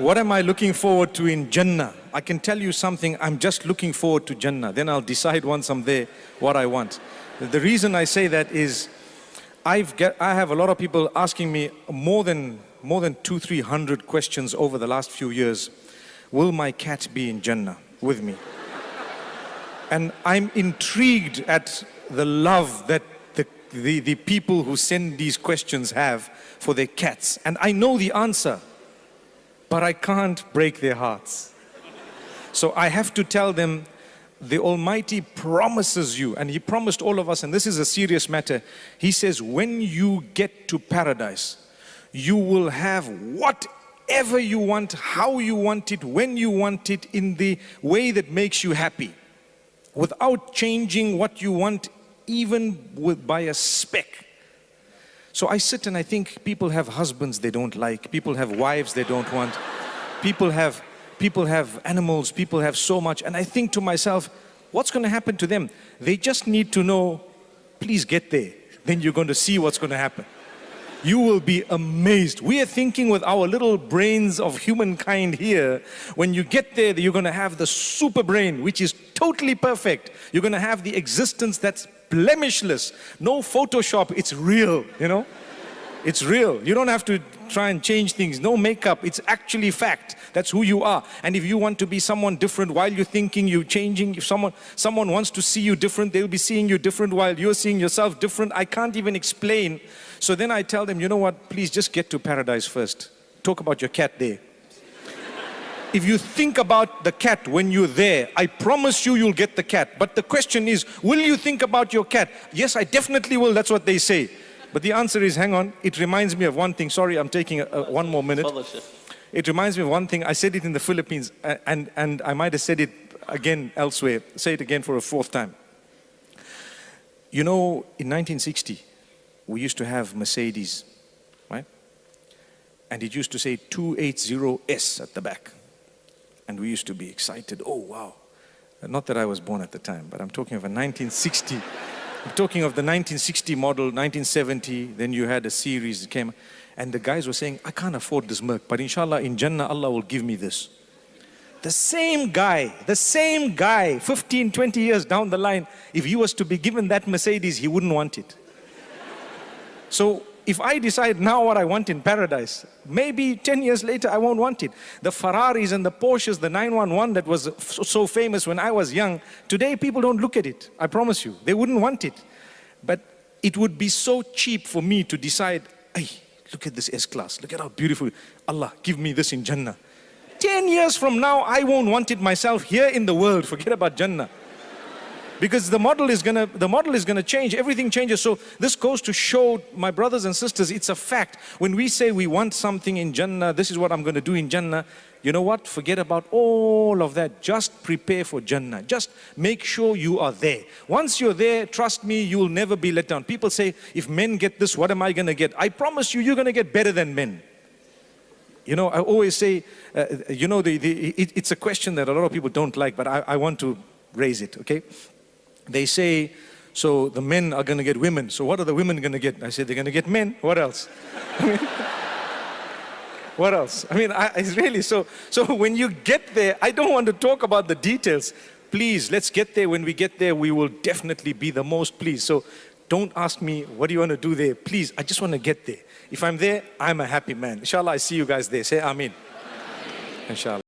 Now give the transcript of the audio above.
what am I looking forward to in Jannah? I can tell you something, I'm just looking forward to Jannah. Then I'll decide once I'm there what I want. The reason I say that is, I have a lot of people asking me more than 200-300 questions over the last few years. Will my cat be in Jannah with me? And I'm intrigued at the love that the people who send these questions have for their cats. And I know the answer, but I can't break their hearts. So I have to tell them, the Almighty promises you, and He promised all of us, and this is a serious matter. He says, when you get to paradise, you will have whatever you want, how you want it, when you want it, in the way that makes you happy, without changing what you want, even by a speck. So I sit and I think, people have husbands they don't like, people have wives they don't want, people have animals, people have so much, and I think to myself, what's going to happen to them? They just need to know, please get there, then you're going to see what's going to happen. You will be amazed. We are thinking with our little brains of humankind here, when you get there, you're going to have the super brain, which is totally perfect. You're going to have the existence that's blemishless. No Photoshop, it's real, you know? It's real. You don't have to try and change things. No makeup, it's actually fact. That's who you are. And if you want to be someone different while you're thinking, you're changing. If someone wants to see you different, they'll be seeing you different while you're seeing yourself different. I can't even explain. So then I tell them, you know what, please just get to paradise first. Talk about your cat there. If you think about the cat when you're there, I promise you'll get the cat. But the question is, will you think about your cat? Yes, I definitely will. That's what they say. But the answer is, hang on, it reminds me of one thing. Sorry, I'm taking one more minute. It reminds me of one thing. I said it in the Philippines, and I might have said it again elsewhere. Say it again for a fourth time. You know, in 1960, we used to have Mercedes, right? And it used to say 280S at the back. And we used to be excited. Oh, wow. Not that I was born at the time, but I'm talking of a 1960. I'm talking of the 1960 model, 1970, then you had a series that came, and the guys were saying, I can't afford this Merc, but inshallah in Jannah, Allah will give me this. The same guy, 15, 20 years down the line, if he was to be given that Mercedes, he wouldn't want it. So if I decide now what I want in paradise, maybe 10 years later I won't want it. The Ferraris and the Porsches, the 911 that was so famous when I was young, today people don't look at it, I promise you. They wouldn't want it. But it would be so cheap for me to decide, hey, look at this S-Class, look at how beautiful, Allah, give me this in Jannah. 10 years from now, I won't want it myself here in the world, forget about Jannah. Because the model is gonna change, everything changes. So this goes to show, my brothers and sisters, it's a fact. When we say we want something in Jannah, this is what I'm gonna do in Jannah, you know what? Forget about all of that. Just prepare for Jannah. Just make sure you are there. Once you're there, trust me, you will never be let down. People say, if men get this, what am I gonna get? I promise you, you're gonna get better than men. You know, I always say, you know, it's a question that a lot of people don't like, but I want to raise it, okay? They say, so the men are going to get women. So what are the women going to get? I say, they're going to get men. What else? What else? I mean, it's really so when you get there, I don't want to talk about the details. Please, let's get there. When we get there, we will definitely be the most pleased. So don't ask me, what do you want to do there? Please, I just want to get there. If I'm there, I'm a happy man. Inshallah, I see you guys there. Say Ameen. Inshallah.